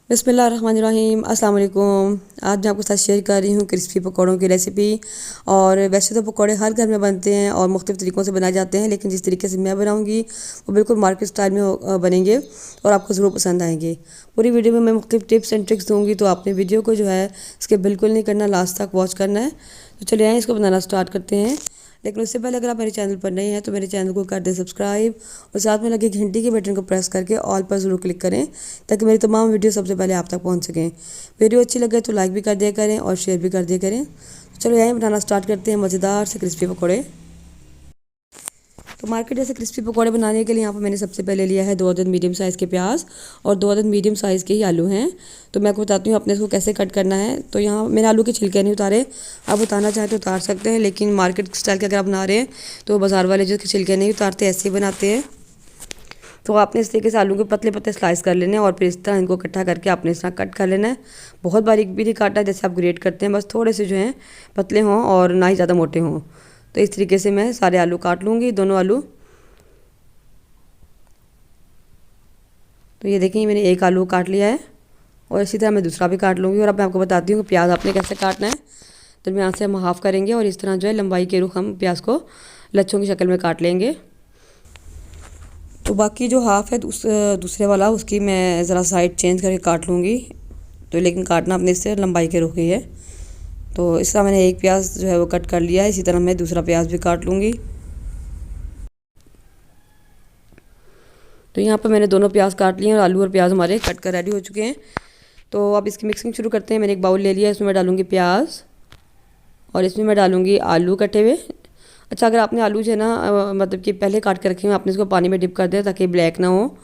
बिस्मिल्लाहिर्रहमानिर्रहीम अस्सलाम वालेकुम। आज मैं आपके साथ शेयर कर रही हूँ क्रिस्पी पकौड़ों की रेसिपी। और वैसे तो पकौड़े हर घर में बनते हैं और मुख्तलिफ़ तरीक़ों से बनाए जाते हैं, लेकिन जिस तरीके से मैं बनाऊँगी वो बिल्कुल मार्केट स्टाइल में बनेंगे और आपको ज़रूर पसंद आएंगे। पूरी वीडियो में मैं मुख्तलिफ़ टिप्स एंड ट्रिक्स दूँगी, तो आपने वीडियो को जो है इसके बिल्कुल नहीं करना, लास्ट तक वॉच करना है। तो चलिए आए इसको बनाना स्टार्ट करते हैं। लेकिन उससे पहले अगर आप मेरे चैनल पर नए हैं तो मेरे चैनल को कर दें सब्सक्राइब और साथ में लगे घंटी के बटन को प्रेस करके ऑल पर ज़रूर क्लिक करें, ताकि मेरी तमाम वीडियो सबसे पहले आप तक पहुंच सकें। वीडियो अच्छी लगे तो लाइक भी कर दिया करें और शेयर भी कर दिया करें। तो चलो यहीं बनाना स्टार्ट करते हैं मज़ेदार से क्रिस्पी पकौड़े। तो मार्केट जैसे क्रिस्पी पकौड़े बनाने के लिए यहाँ पर मैंने सबसे पहले लिया है 2 अदद मीडियम साइज़ के प्याज और 2 अदद मीडियम साइज़ के ही आलू हैं। तो मैं आपको बताती हूँ अपने इसको कैसे कट करना है। तो यहाँ मैंने आलू के छिलके नहीं उतारे, आप उतारना चाहें तो उतार सकते हैं, लेकिन मार्केट स्टाइल के अगर आप बना रहे हैं तो बाज़ार वाले जो छिलके नहीं उतारते ऐसे ही बनाते हैं। तो आपने इस तरीके से आलू के पतले पतले स्लाइस कर लेने हैं और फिर इस तरह इनको इकट्ठा करके आपने इस तरह कट कर लेना है। बहुत बारीक भी नहीं काटना है जैसे आप ग्रेट करते हैं, बस थोड़े से जो हैं पतले हों और ना ही ज़्यादा मोटे हों। तो इस तरीके से मैं सारे आलू काट लूँगी, दोनों आलू। तो ये देखिए मैंने एक आलू काट लिया है और इसी तरह मैं दूसरा भी काट लूँगी। और अब मैं आपको बताती हूँ कि प्याज आपने कैसे काटना है। तो मैं यहाँ से हम हाफ़ करेंगे और इस तरह जो है लंबाई के रुख हम प्याज को लच्छों की शक्ल में काट लेंगे। तो बाकी जो हाफ़ है दूसरे वाला उसकी मैं ज़रा साइड चेंज करके काट लूँगी। तो लेकिन काटना अपने इससे लंबाई के रुख ही है। तो इस तरह मैंने एक प्याज जो है वो कट कर लिया है, इसी तरह मैं दूसरा प्याज भी काट लूँगी। तो यहाँ पर मैंने दोनों प्याज काट लिए और आलू और प्याज हमारे कट कर रेडी हो चुके हैं। तो अब इसकी मिक्सिंग शुरू करते हैं। मैंने एक बाउल ले लिया, इसमें मैं डालूँगी प्याज और इसमें मैं डालूँगी आलू कटे हुए। अच्छा, अगर आपने आलू जो है ना मतलब कि पहले काट कर रखे हुए, आपने इसको पानी में डिप कर दिया ताकि ब्लैक ना हो।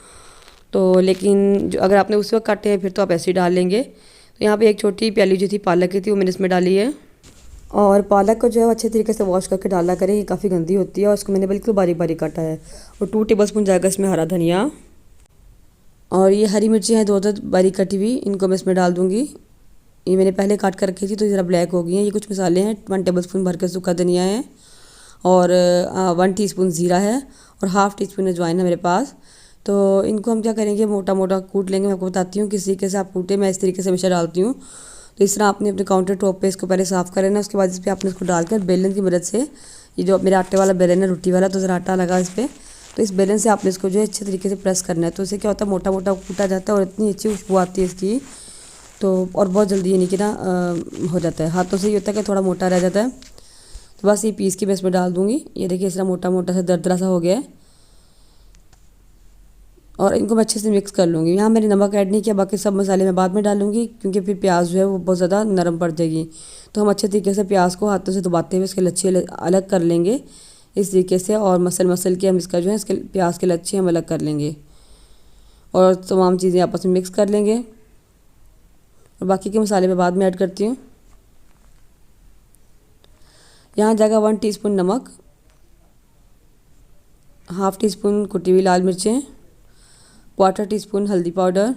तो लेकिन जो अगर आपने उस वक्त काटे हैं फिर तो आप ऐसे ही डाल लेंगे। तो यहाँ पे एक छोटी प्याली जो थी पालक की थी वो मैंने इसमें डाली है। और पालक को जो है अच्छे तरीके से वॉश करके डाला करें, ये काफ़ी गंदी होती है। और इसको मैंने बिल्कुल बारीक बारीक काटा है। और 2 टेबलस्पून जाएगा इसमें हरा धनिया। और ये हरी मिर्ची हैं 2 अदद बारीक कटी हुई, इनको मैं इसमें डाल दूँगी। ये मैंने पहले काट कर रखी थी तो ज़रा ब्लैक हो गई हैं। ये कुछ मसाले हैं, 1 टेबलस्पून भर के सूखा धनिया है और 1 टीस्पून ज़ीरा है और हाफ़ टी स्पून अजवाइन है मेरे पास। तो इनको हम क्या करेंगे, मोटा मोटा कूट लेंगे। मैं आपको बताती हूँ किस तरीके से आप कूटें, मैं इस तरीके से हमेशा डालती हूँ। तो इस तरह आपने अपने काउंटर टॉप पे इसको पहले साफ़ कर लेना, उसके बाद इस पर आपने इसको डालकर बेलन की मदद से, ये जो मेरा आटे वाला बेलन है रोटी वाला, तो ज़रा आटा लगा इस पर, तो इस बेलन से आपने इसको जो है अच्छे तरीके से प्रेस करना है। तो इससे क्या होता है, मोटा मोटा कूटा जाता है और इतनी अच्छी खुशबू आती है इसकी। तो और बहुत जल्दी ये नहीं कि ना हो जाता है, हाथों से ये होता है कि थोड़ा मोटा रह जाता है। तो बस ये पीस की मैं इसमें डाल दूँगी। ये देखिए इस तरह मोटा मोटा सा दरदरा सा हो गया है और इनको मैं अच्छे से मिक्स कर लूँगी। यहाँ मैंने नमक ऐड नहीं किया, बाकी सब मसाले मैं बाद में डालूँगी क्योंकि फिर प्याज जो है वो बहुत ज़्यादा नरम पड़ जाएगी। तो हम अच्छे तरीके से प्याज को हाथों से दबाते हुए इसके लच्छे अलग कर लेंगे इस तरीके से, और मसल के हम इसका जो है इसके प्याज के लच्छे हम अलग कर लेंगे और तमाम चीज़ें आपस में मिक्स कर लेंगे। और बाकी के मसाले मैं बाद में ऐड करती हूँ। यहाँ जाएगा 1 टीस्पून नमक, हाफ़ टी स्पून कुटी हुई लाल मिर्चें, 1/4 टीस्पून हल्दी पाउडर,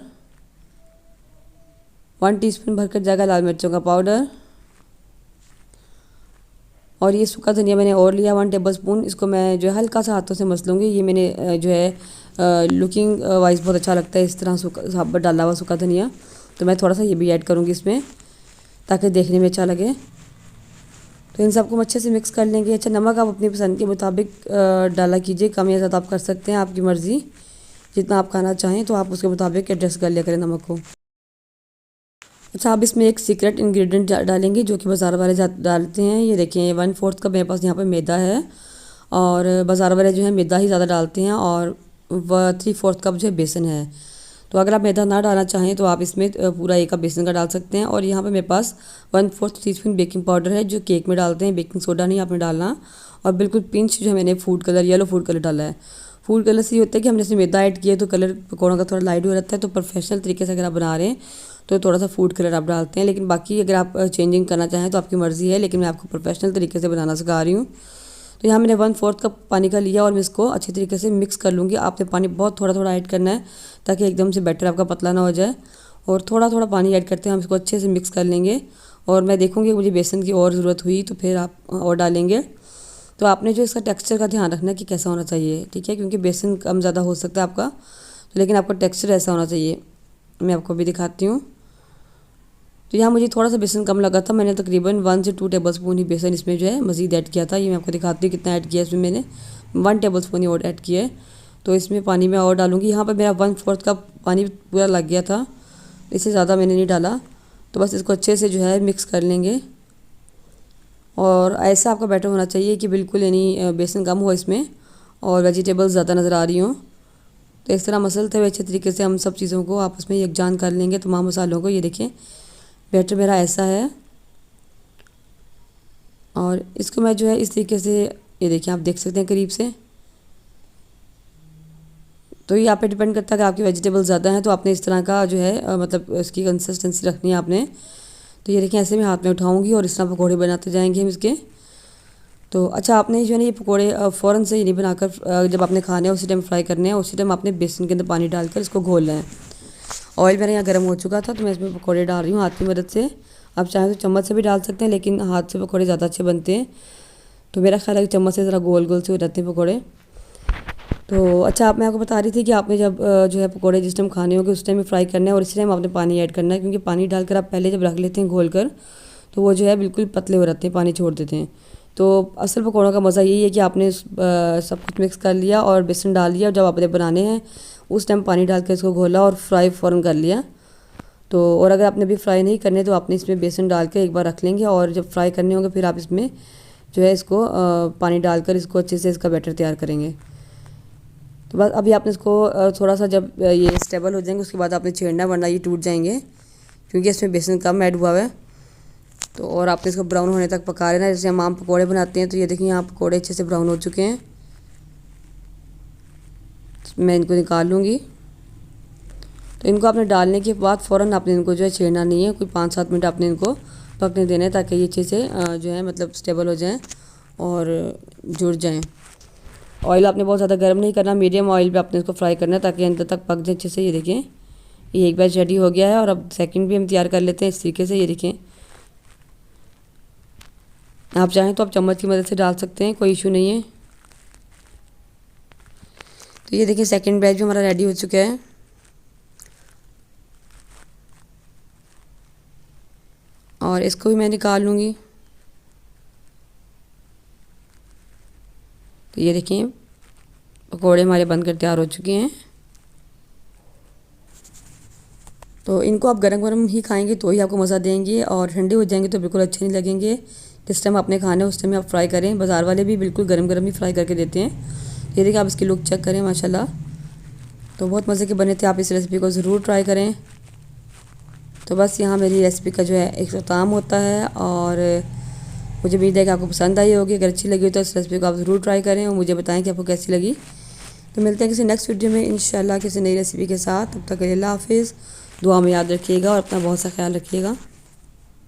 1 टीस्पून भरकर जाएगा लाल मिर्चों का पाउडर। और ये सूखा धनिया मैंने और लिया 1 टेबलस्पून, इसको मैं जो है हल्का सा हाथों से मस लूँगी। ये मैंने जो है लुकिंग वाइज बहुत अच्छा लगता है इस तरह सूखा साबुत डाला हुआ सूखा धनिया, तो मैं थोड़ा सा ये भी ऐड करूँगी इसमें ताकि देखने में अच्छा लगे। तो इन सबको अच्छे से मिक्स कर लेंगे। अच्छा, नमक आप अपनी पसंद के मुताबिक डाला कीजिए, कम या ज़्यादा आप कर सकते हैं, आपकी मर्ज़ी, जितना आप खाना चाहें तो आप उसके मुताबिक एडजस्ट कर लिया करें नमक को। अच्छा, आप इसमें एक सीक्रेट इंग्रेडिएंट डालेंगे जो कि बाज़ार वाले डालते हैं। ये देखिए 1/4 कप मेरे पास यहाँ पे मैदा है और बाज़ार वाले जो है मैदा ही ज़्यादा डालते हैं, और 3/4 कप जो है बेसन है। तो अगर आप मैदा ना डालना चाहें तो आप इसमें पूरा 1 कप बेसन का डाल सकते हैं। और यहाँ पे मेरे पास 1/4 टीस्पून बेकिंग पाउडर है जो केक में डालते हैं, बेकिंग सोडा नहीं आपने डालना। और बिल्कुल पिंच जो है मैंने food colour, yellow food colour डाला है। फूड कलर से ये होता है कि हमने इसमें मैदा ऐड किया तो कलर पकौड़ों का थोड़ा लाइट हो जाता है। तो प्रोफेशनल तरीके से अगर आप बना रहे हैं तो थोड़ा सा फूड कलर आप डालते हैं, लेकिन बाकी अगर आप चेंजिंग करना चाहें तो आपकी मर्ज़ी है, लेकिन मैं आपको प्रोफेशनल तरीके से बनाना सिखा रही हूँ। तो यहाँ मैंने 1/4 कप पानी का लिया और मैं इसको अच्छी तरीके से मिक्स कर लूँगी। आपने पानी बहुत थोड़ा थोड़ा ऐड करना है ताकि एकदम से बैटर आपका पतला ना हो जाए, और थोड़ा थोड़ा पानी ऐड करते हैं हम इसको अच्छे से मिक्स कर लेंगे। और मैं देखूँगी मुझे बेसन की और ज़रूरत हुई तो फिर आप और डालेंगे। तो आपने जो इसका टेक्सचर का ध्यान रखना है कि कैसा होना चाहिए, ठीक है, क्योंकि बेसन कम ज़्यादा हो सकता है आपका, तो लेकिन आपका टेक्सचर ऐसा होना चाहिए। मैं आपको अभी दिखाती हूँ। तो यहाँ मुझे थोड़ा सा बेसन कम लगा था, मैंने तकरीबन 1 से 2 टेबलस्पून ही बेसन इसमें जो है मज़ीद ऐड किया था। ये मैं आपको दिखाती हूँ कितना ऐड किया है इसमें मैंने, 1 टेबलस्पून ही और ऐड किया है। तो इसमें पानी मैं और डालूँगी। यहाँ पर मेरा 1/4 कप पानी पूरा लग गया था, इससे ज़्यादा मैंने नहीं डाला। तो बस इसको अच्छे से जो है मिक्स कर लेंगे। और ऐसा आपका बैटर होना चाहिए कि बिल्कुल यानी बेसन कम हो इसमें और वेजिटेबल्स ज़्यादा नज़र आ रही हों। तो इस तरह मसलते हुए अच्छे तरीके से हम सब चीज़ों को आपस में यकजान कर लेंगे, तमाम मसालों को। ये देखिए बैटर मेरा ऐसा है। और इसको मैं जो है इस तरीके से, ये देखिए आप देख सकते हैं करीब से। तो ये आप पे डिपेंड करता है कि आपकी वेजिटेबल ज़्यादा हैं तो आपने इस तरह का जो है मतलब इसकी कंसिस्टेंसी रखनी है आपने। तो ये देखिए ऐसे मैं हाथ में उठाऊंगी और इस तरह पकौड़े बनाते जाएंगे हम इसके। तो अच्छा, आपने जो है ना ये पकौड़े फ़ौरन से ही नहीं बनाकर, जब आपने खाने हैं उसी टाइम फ्राई करने हैं, उसी टाइम आपने बेसन के अंदर पानी डालकर इसको घोलना है। ऑयल मेरा यहाँ गर्म हो चुका था तो मैं इसमें पकौड़े डाल रही हूँ हाथ की मदद से। आप चाहें तो चम्मच से भी डाल सकते हैं, लेकिन हाथ से पकौड़े ज़्यादा अच्छे बनते हैं। तो मेरा ख्याल है कि चम्मच से ज़रा गोल गोल से हो जाते हैं पकौड़े। तो अच्छा, आप मैं आपको बता रही थी कि आपने जब जो है पकौड़े जिस टाइम खाने होंगे उस टाइम में फ्राई करना है और इसी टाइम आपने पानी ऐड करना है, क्योंकि पानी डालकर आप पहले जब रख लेते हैं घोल कर तो वो जो है बिल्कुल पतले हो जाते हैं, पानी छोड़ देते हैं। तो असल पकौड़ों का मज़ा यही है कि आपने सब कुछ मिक्स कर लिया और बेसन डाल दिया, और जब आपने बनाने हैं उस टाइम पानी डाल कर इसको घोला और फ्राई फ़ौरन कर लिया। तो और अगर आपने भी फ्राई नहीं करने तो आपने इसमें बेसन डाल के एक बार रख लेंगे, और जब फ्राई करने होंगे फिर आप इसमें जो है इसको पानी डालकर इसको अच्छे से इसका बैटर तैयार करेंगे। तो बस अभी आपने इसको थोड़ा सा जब ये स्टेबल हो जाएंगे उसके बाद आपने छेड़ना, वरना ये टूट जाएंगे क्योंकि इसमें बेसन कम ऐड हुआ है। तो और आपने इसको ब्राउन होने तक पका लेना, जैसे हम आम पकौड़े बनाते हैं। तो ये देखिए यहाँ पकौड़े अच्छे से ब्राउन हो चुके हैं। मैं इनको निकाल लूँगी। तो इनको आपने डालने के बाद फ़ौरन आपने इनको जो है छेड़ना नहीं है, कोई 5-7 मिनट आपने इनको पकने देना है ताकि ये अच्छे से जो है मतलब स्टेबल हो जाएँ और जुड़ जाएँ। ऑयल आपने बहुत ज़्यादा गर्म नहीं करना, मीडियम ऑयल पे आपने इसको फ्राई करना है ताकि अंदर तक पक जाए अच्छे से। ये देखें ये एक बैच रेडी हो गया है और अब सेकंड भी हम तैयार कर लेते हैं इस तरीके से। ये देखें, आप चाहें तो आप चम्मच की मदद से डाल सकते हैं, कोई इशू नहीं है। तो ये देखिए सेकंड बैच भी हमारा रेडी हो चुका है। और इसको भी मैं निकाल लूँगी। तो ये देखिए पकौड़े हमारे बनकर तैयार हो चुके हैं। तो इनको आप गरम गरम ही खाएंगे तो ही आपको मज़ा देंगे, और ठंडे हो जाएंगे तो बिल्कुल अच्छे नहीं लगेंगे। जिस टाइम आपने खाना है उस टाइम आप फ्राई करें। बाज़ार वाले भी बिल्कुल गरम गरम ही फ्राई करके देते हैं। ये देखिए आप इसकी लुक चेक करें, माशाल्लाह तो बहुत मज़े के बने थे। आप इस रेसिपी को ज़रूर ट्राई करें। तो बस यहाँ मेरी रेसिपी का जो है इख्तिताम होता है, और मुझे उम्मीद है कि आपको पसंद आई होगी। अगर अच्छी लगी हो तो इस रेसिपी को आप ज़रूर ट्राई करें और मुझे बताएं कि आपको कैसी लगी। तो मिलते हैं किसी नेक्स्ट वीडियो में इंशाल्लाह किसी नई रेसिपी के साथ। तब तक के लिए अल्लाह हाफिज़। दुआ में याद रखिएगा और अपना बहुत सा ख्याल रखिएगा।